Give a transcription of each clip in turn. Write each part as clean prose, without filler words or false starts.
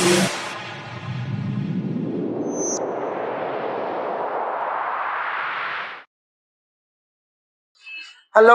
Hello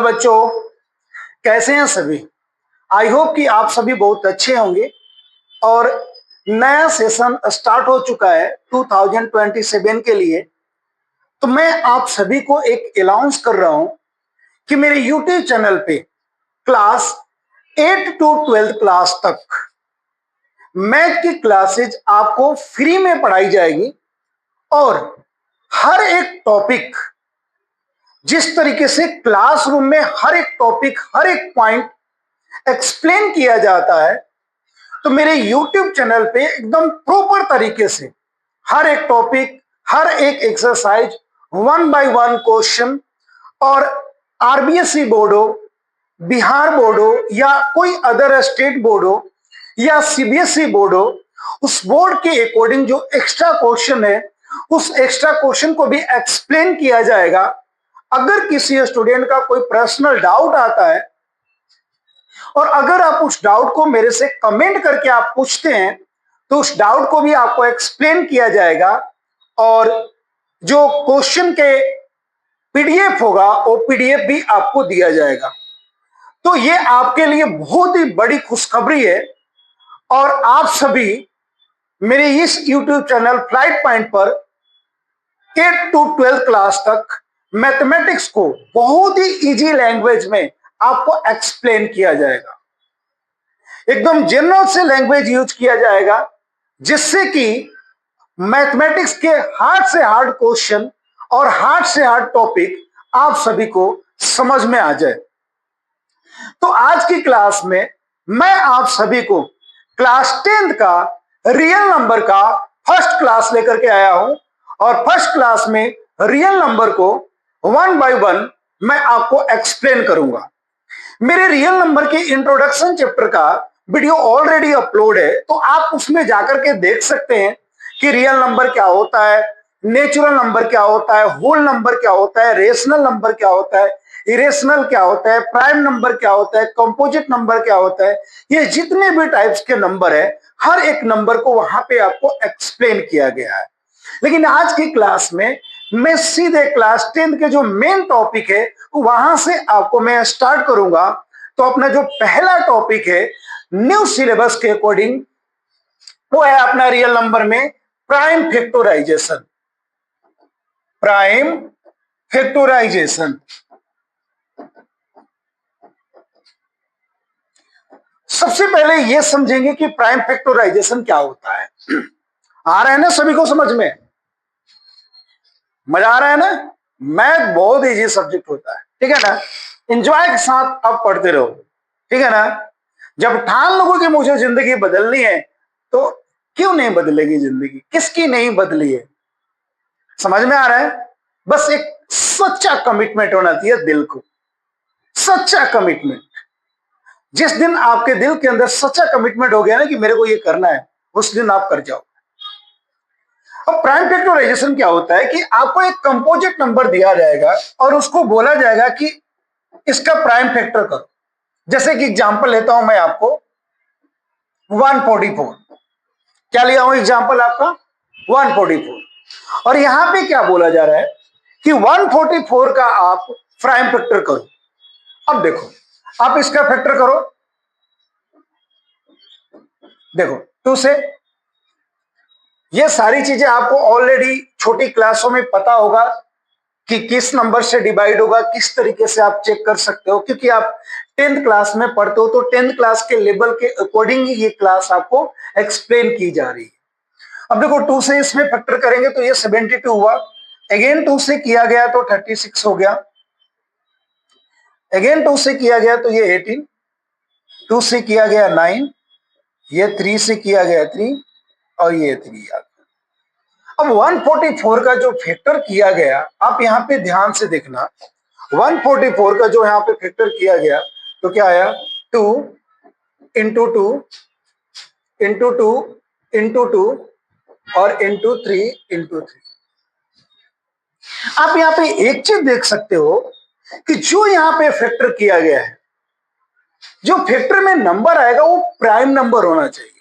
बच्चों, कैसे हैं सभी। आई होप कि आप सभी बहुत अच्छे होंगे। और नया सेशन स्टार्ट हो चुका है 2027 के लिए। तो मैं आप सभी को एक अनाउंस कर रहा हूं कि मेरे यूट्यूब चैनल पे क्लास 8 to 12 क्लास तक मैथ की क्लासेज आपको फ्री में पढ़ाई जाएगी। और हर एक टॉपिक, जिस तरीके से क्लासरूम में हर एक टॉपिक, हर एक पॉइंट एक्सप्लेन किया जाता है, तो मेरे YouTube चैनल पे एकदम प्रॉपर तरीके से हर एक टॉपिक, हर एक एक्सरसाइज, 1 by 1 क्वेश्चन, और आरबीएसई बोर्ड हो, बिहार बोर्ड हो, या कोई अदर स्टेट बोर्ड हो, या सीबीएसई बोर्ड हो, उस बोर्ड के अकॉर्डिंग जो एक्स्ट्रा क्वेश्चन है, उस एक्स्ट्रा क्वेश्चन को भी एक्सप्लेन किया जाएगा। अगर किसी स्टूडेंट का कोई पर्सनल डाउट आता है, और अगर आप उस डाउट को मेरे से कमेंट करके आप पूछते हैं, तो उस डाउट को भी आपको एक्सप्लेन किया जाएगा। और जो क्वेश्चन के पीडीएफ होगा, वो पीडीएफ भी आपको दिया जाएगा। तो ये आपके लिए बहुत ही बड़ी खुशखबरी है। और आप सभी मेरे इस YouTube चैनल फ्लाइट पॉइंट पर 8 to 12 क्लास तक मैथमेटिक्स को बहुत ही इजी लैंग्वेज में आपको एक्सप्लेन किया जाएगा। एकदम जनरल से लैंग्वेज यूज किया जाएगा, जिससे कि मैथमेटिक्स के हार्ड से हार्ड क्वेश्चन और हार्ड से हार्ड टॉपिक आप सभी को समझ में आ जाए। तो आज की क्लास में मैं आप सभी को क्लास 10th का रियल नंबर का फर्स्ट क्लास लेकर के आया हूं। और फर्स्ट क्लास में रियल नंबर को 1 by 1 मैं आपको एक्सप्लेन करूंगा। मेरे रियल नंबर के इंट्रोडक्शन चैप्टर का वीडियो ऑलरेडी अपलोड है, तो आप उसमें जाकर के देख सकते हैं कि रियल नंबर क्या होता है, नेचुरल नंबर क्या होता है, होल नंबर क्या होता है, रेशनल नंबर क्या होता है, इरेशनल क्या होता है, प्राइम नंबर क्या होता है, कंपोजिट नंबर क्या होता है। ये जितने भी टाइप्स के नंबर है, हर एक नंबर को वहां पे आपको एक्सप्लेन किया गया है। लेकिन आज की क्लास में मैं सीधे क्लास 10 के जो मेन टॉपिक है वहां से आपको मैं स्टार्ट करूंगा। तो अपना जो पहला टॉपिक है न्यू सिलेबस के अकॉर्डिंग, वो है अपना रियल नंबर में प्राइम फैक्टराइजेशन। प्राइम फैक्टराइजेशन सबसे पहले ये समझेंगे कि प्राइम फैक्टराइजेशन क्या होता है। आ रहा है ना सभी को समझ में? मजा आ रहा है ना? मैथ बहुत इजी सब्जेक्ट होता है, ठीक है ना। एंजॉय के साथ आप पढ़ते रहो, ठीक है ना। जब ठान लोगों की मुझे जिंदगी बदलनी है, तो क्यों नहीं बदलेगी जिंदगी? किसकी नहीं बदली है? समझ में आ रहा है? बस एक सच्चा कमिटमेंट होना चाहिए दिल को, सच्चा कमिटमेंट। जिस दिन आपके दिल के अंदर सच्चा कमिटमेंट हो गया ना कि मेरे को ये करना है, उस दिन आप कर जाओ। अब प्राइम फैक्टराइजेशन क्या होता है कि आपको एक कंपोजिट नंबर दिया जाएगा और उसको बोला जाएगा कि इसका प्राइम फैक्टर करो। जैसे कि एग्जांपल लेता हूं मैं आपको 144। क्या लिया हूं एग्जांपल आपका? 144। और यहां पे क्या बोला जा रहा है कि 144 का आप प्राइम फैक्टर करो। अब देखो, आप इसका फैक्टर करो, देखो 2 से। ये सारी चीजें आपको ऑलरेडी छोटी क्लासों में पता होगा कि किस नंबर से डिवाइड होगा, किस तरीके से आप चेक कर सकते हो, क्योंकि आप 10th क्लास में पढ़ते हो। तो 10th क्लास के लेवल के अकॉर्डिंग ही ये क्लास आपको एक्सप्लेन की जा रही है। अब देखो 2 से इसमें फैक्टर करेंगे तो ये 72 हुआ। अगेन 2 से किया गया तो 36 हो गया। अगेन 2 से किया गया तो ये 18। 2 से किया गया 9। ये 3 से किया गया 3, और ये 3 आ गया। अब 144 का जो फैक्टर किया गया, आप यहाँ पे ध्यान से देखना, 144 का जो यहाँ पे फैक्टर किया गया तो क्या आया? 2 इंटू 2 इंटू 2 इंटू 2 और इंटू 3 इंटू 3। आप यहाँ पे एक चीज देख सकते हो कि जो यहाँ पे फैक्टर किया गया है, जो फैक्टर में नंबर आएगा वो प्राइम नंबर होना चाहिए।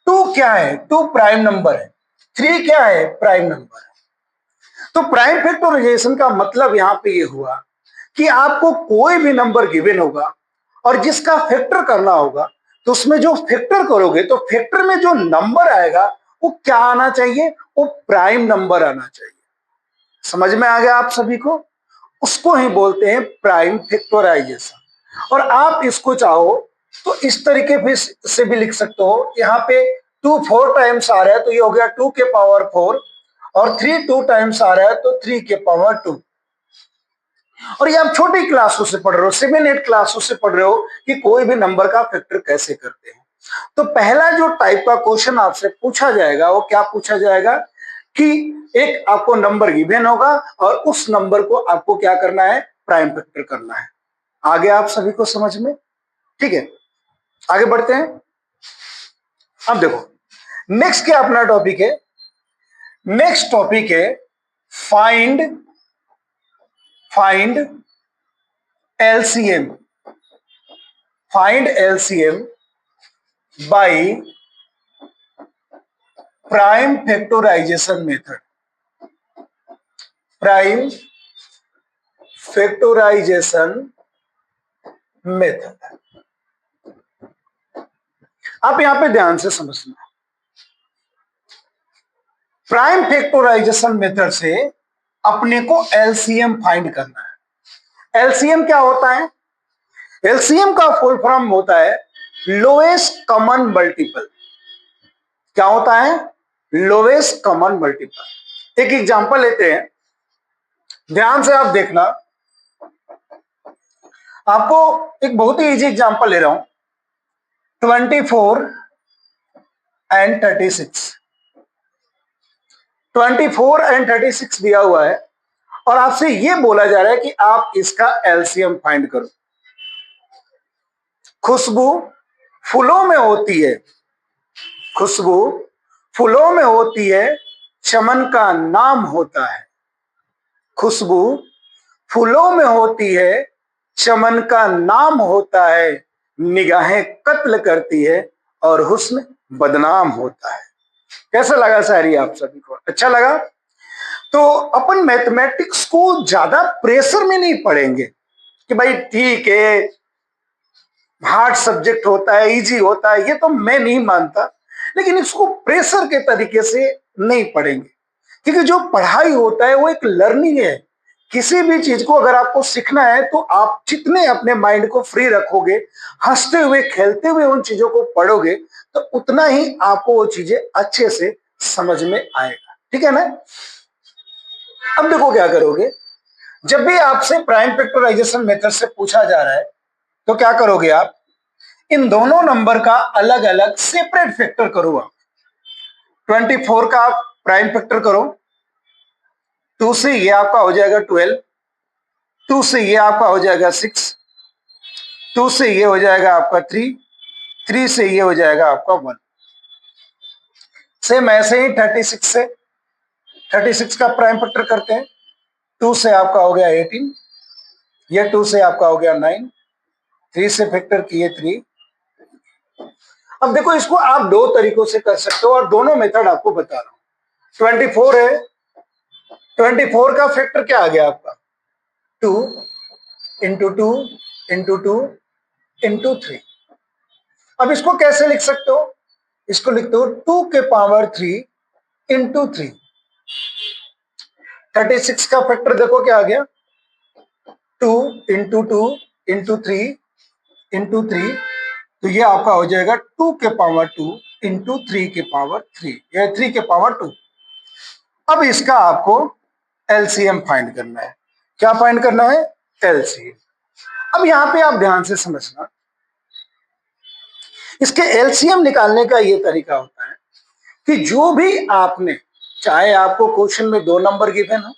टू क्या है? टू प्राइम नंबर है, थ्री क्या है? प्राइम नंबर है। तो प्राइम फैक्टराइजेशन का मतलब यहां पे ये हुआ कि आपको कोई भी नंबर गिवन होगा और जिसका फैक्टर करना होगा, तो उसमें जो फैक्टर करोगे तो फैक्टर में जो नंबर आएगा वो क्या आना चाहिए? वो प्राइम नंबर आना चाहिए। समझ में आ गया आप सभी को? उसको ही बोलते हैं प्राइम फैक्टराइजेशन। और आप इसको चाहो तो इस तरीके से भी लिख सकते हो। यहाँ पे टू फोर टाइम्स आ रहा है तो ये हो गया टू के पावर फोर, और थ्री टू टाइम्स आ रहा है तो थ्री के पावर टू। और ये आप छोटी क्लासों से पढ़ रहे हो, 7-8 क्लासों से पढ़ रहे हो कि कोई भी नंबर का फैक्टर कैसे करते हैं। तो पहला जो टाइप का क्वेश्चन आपसे पूछा जाएगा वो क्या पूछा जाएगा कि एक आपको नंबर गिवन होगा और उस नंबर को आपको क्या करना है? प्राइम फैक्टर करना है। आगे आप सभी को समझ में? ठीक है, आगे बढ़ते हैं। अब देखो नेक्स्ट क्या अपना टॉपिक है? नेक्स्ट टॉपिक है find find LCM. Find LCM by prime factorisation method. Prime factorisation method. आप यहां पे ध्यान से समझना, प्राइम फैक्टराइजेशन मेथड से अपने को एलसीएम फाइंड करना है। एलसीएम क्या होता है? एलसीएम का फुल फॉर्म होता है लोएस्ट कॉमन मल्टीपल। क्या होता है? Lowest common multiple. एक एग्जांपल लेते हैं, ध्यान से आप देखना। आपको एक बहुत ही इजी एग्जांपल ले रहा हूं, 24 एंड 36। 24 एंड 36 दिया हुआ है और आपसे यह बोला जा रहा है कि आप इसका एलसीएम फाइंड करो। खुशबू फूलों में होती है, खुशबू फूलों में होती है, चमन का नाम होता है। खुशबू फूलों में होती है, चमन का नाम होता है। निगाहें कत्ल करती है और हुस्न बदनाम होता है। कैसा लगा शायरी आप सभी को? अच्छा लगा? तो अपन मैथमेटिक्स को ज्यादा प्रेशर में नहीं पढ़ेंगे कि भाई ठीक है हार्ड सब्जेक्ट होता है, इजी होता है, ये तो मैं नहीं मानता, लेकिन इसको प्रेशर के तरीके से नहीं पढ़ेंगे। क्योंकि जो पढ़ाई होता है वो एक लर्निंग है। किसी भी चीज को अगर आपको सीखना है तो आप जितने अपने माइंड को फ्री रखोगे, हंसते हुए खेलते हुए उन चीजों को पढ़ोगे, तो उतना ही आपको वो चीजें अच्छे से समझ में आएगा। ठीक है ना? अब देखो क्या करोगे, जब भी आपसे प्राइम फैक्टराइजेशन मेथड से पूछा जा रहा है तो क्या करोगे आप? इन दोनों नंबर का अलग अलग सेपरेट फैक्टर करो। आप 24 का आप प्राइम फैक्टर करो, 2 से ये आपका हो जाएगा 12, 2 से ये आपका हो जाएगा 6, 2 से ये हो जाएगा आपका 3, 3 से ये हो जाएगा आपका 1। सेम ऐसे ही 36 से 36 का प्राइम फैक्टर करते हैं, 2 से आपका हो गया 18, ये 2 से आपका हो गया 9, 3 से फैक्टर किए 3। अब देखो इसको आप दो तरीकों से कर सकते हो और दोनों मेथड आपको बता रहा हूं। 24 है, 24 का फैक्टर क्या आ गया आपका? 2 इंटू 2 इंटू 2 इंटू 3। अब इसको कैसे लिख सकते हो? इसको लिखते हो 2 के पावर 3 इंटू 3। 36 का फैक्टर देखो क्या आ गया? 2 इंटू 2 इंटू 3 इंटू 3, तो ये आपका हो जाएगा 2 के पावर 2 इंटू 3 के पावर 3, या 3 के पावर 2। अब इसका आपको एलसीएम फाइंड करना है। क्या फाइंड करना है? एलसीएम। अब यहां पे आप ध्यान से समझना, इसके एलसीएम निकालने का ये तरीका होता है कि जो भी आपने, चाहे आपको क्वेश्चन में 2 नंबर गिवन हो,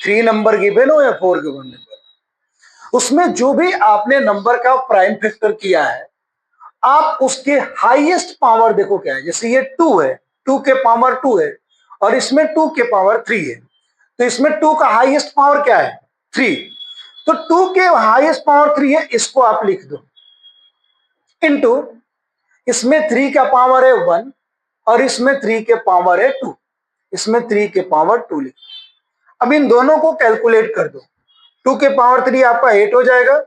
3 नंबर गिवन हो या 4 गिवन हो, उसमें जो भी आपने नंबर का प्राइम फैक्टर किया है, आप उसके हाईएस्ट पावर देखो क्या है। जैसे ये 2 है, 2 के पावर 2 है और इसमें 2 के पावर 3 है, तो इसमें 2 का हाईएस्ट पावर क्या है? 3। तो 2 के हाईएस्ट पावर 3 है, इसको आप लिख दो, इनटू इसमें 3 का पावर है 1, और इसमें 3 के पावर है 2, इसमें 3 के पावर 2 लिखो। अब इन दोनों को कैलकुलेट कर दो, 2 के पावर 3 आपका 8 हो जाएगा,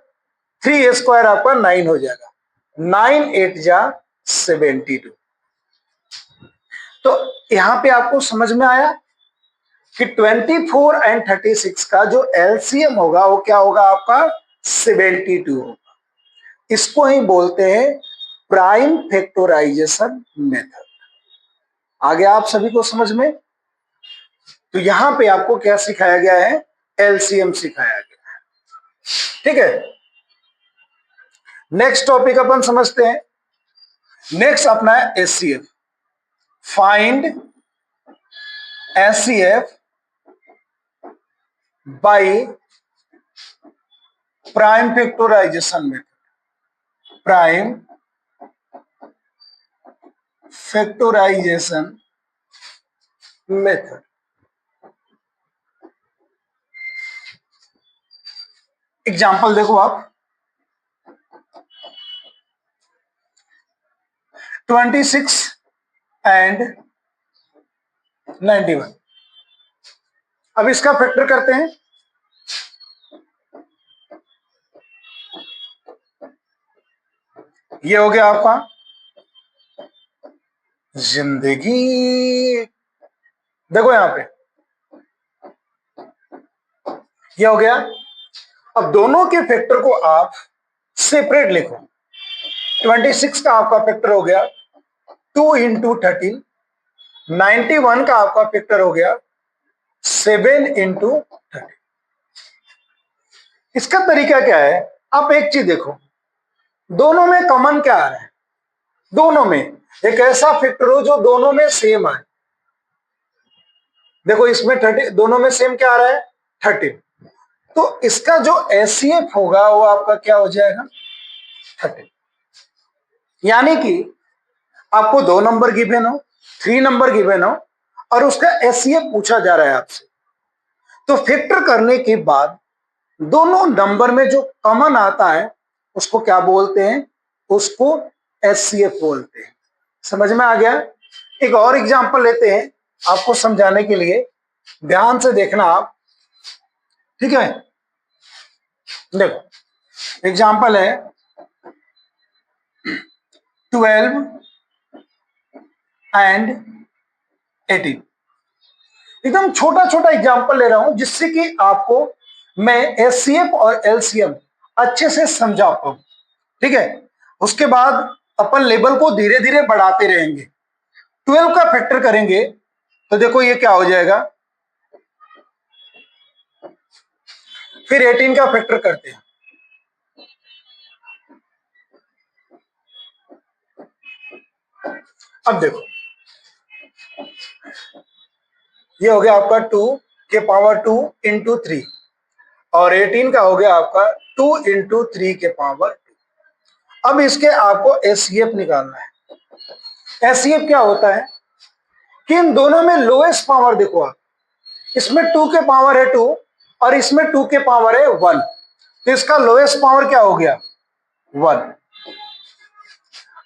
3 स्क्वायर आपका 9 हो जाएगा, 9 8 जा 72। तो यहां पे आपको समझ में आया कि 24 एंड 36 का जो एलसीएम होगा वो क्या होगा आपका 72 होगा। इसको ही बोलते हैं प्राइम फैक्टराइजेशन मेथड। आ गया आप सभी को समझ में? तो यहां पे आपको क्या सिखाया गया है? एलसीएम सिखाया गया है। ठीक है, नेक्स्ट टॉपिक अपन समझते हैं। नेक्स्ट अपना है HCF. Find HCF by prime factorisation method. Prime factorisation method. Example देखो आप, 26 एंड 91। अब इसका फैक्टर करते हैं। ये हो गया आपका जिंदगी, देखो यहां पे ये हो गया। अब दोनों के फैक्टर को आप सेपरेट लिखो। 26 का आपका फैक्टर हो गया 2 इंटू 13, 91 का आपका फैक्टर हो गया 7 इंटू 13। इसका तरीका क्या है? आप एक चीज देखो, दोनों में कॉमन क्या आ रहा है? दोनों में एक ऐसा फैक्टर हो जो दोनों में सेम आए। देखो इसमें 30, दोनों में सेम क्या आ रहा है? 13। तो इसका जो एचसीएफ होगा वो आपका क्या हो जाएगा? 13। यानी कि आपको 2 नंबर गिवन हो, 3 नंबर गिवन हो और उसका एचसीएफ पूछा जा रहा है आपसे, तो फैक्टर करने के बाद दोनों नंबर में जो कॉमन आता है उसको क्या बोलते हैं? उसको एचसीएफ बोलते हैं। समझ में आ गया? एक और एग्जांपल लेते हैं आपको समझाने के लिए, ध्यान से देखना आप। ठीक है, देखो एग्जांपल है 12 एंड 18। एकदम छोटा छोटा एग्जांपल ले रहा हूं जिससे कि आपको मैं एचसीएफ और एलसीएम अच्छे से समझा पाऊं। ठीक है, उसके बाद अपन लेवल को धीरे धीरे बढ़ाते रहेंगे। 12 का फैक्टर करेंगे तो देखो ये क्या हो जाएगा, फिर 18 का फैक्टर करते हैं। अब देखो ये हो गया आपका 2 के पावर 2 इंटू 3 और 18 का हो गया आपका 2 इंटू 3 के पावर 2। अब इसके आपको एचसीएफ निकालना है। एचसीएफ क्या होता है कि इन दोनों में लोएस्ट पावर देखो आप, इसमें 2 के पावर है 2 और इसमें 2 के पावर है 1, तो इसका लोएस्ट पावर क्या हो गया? 1।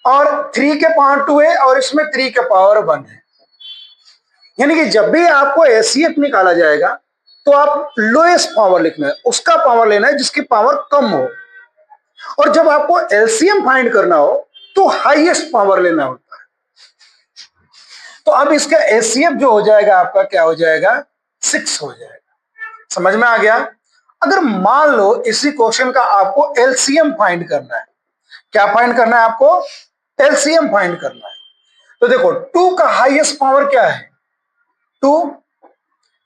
और 3 के पावर 2 है और इसमें 3 के पावर 1 है। यानी कि जब भी आपको एचसीएफ निकाला जाएगा तो आप लोएस्ट पावर लिखना है, उसका पावर लेना है जिसकी पावर कम हो। और जब आपको एलसीएम फाइंड करना हो तो हाईएस्ट पावर लेना होता है। तो अब इसका एचसीएफ जो हो जाएगा आपका क्या हो जाएगा? 6 हो जाएगा। समझ में आ गया? अगर मान लो इसी क्वेश्चन का आपको एलसीएम फाइंड करना है, क्या फाइंड करना है आपको? एलसीएम फाइंड करना है। तो देखो 2 का हाईएस्ट पावर क्या है? 2,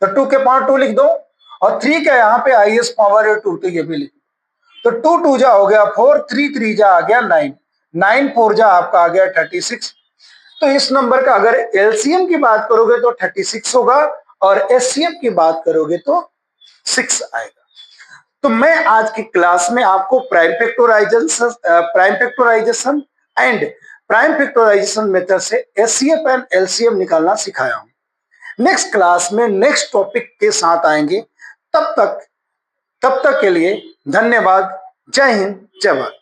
तो 2 के पावर 2 लिख दो और 3 का यहाँ पे हाईएस्ट पावर है 2, तो ये भी लिख दो। तो 2 2 जा हो गया 4, 3 3 जा आ गया 9, 9 4 जा आपका आ गया 36। तो इस नंबर का अगर एलसीएम की बात करोगे तो 36 होगा और एचसीएफ की बात करोगे तो 6 आएगा। तो मैं आज की क्लास में आपको prime factorisation and prime factorisation method से एचसीएफ एंड एलसीएम निकालना सिखाया हूं। नेक्स्ट क्लास में नेक्स्ट टॉपिक के साथ आएंगे। तब तक के लिए धन्यवाद। जय हिंद, जय भारत।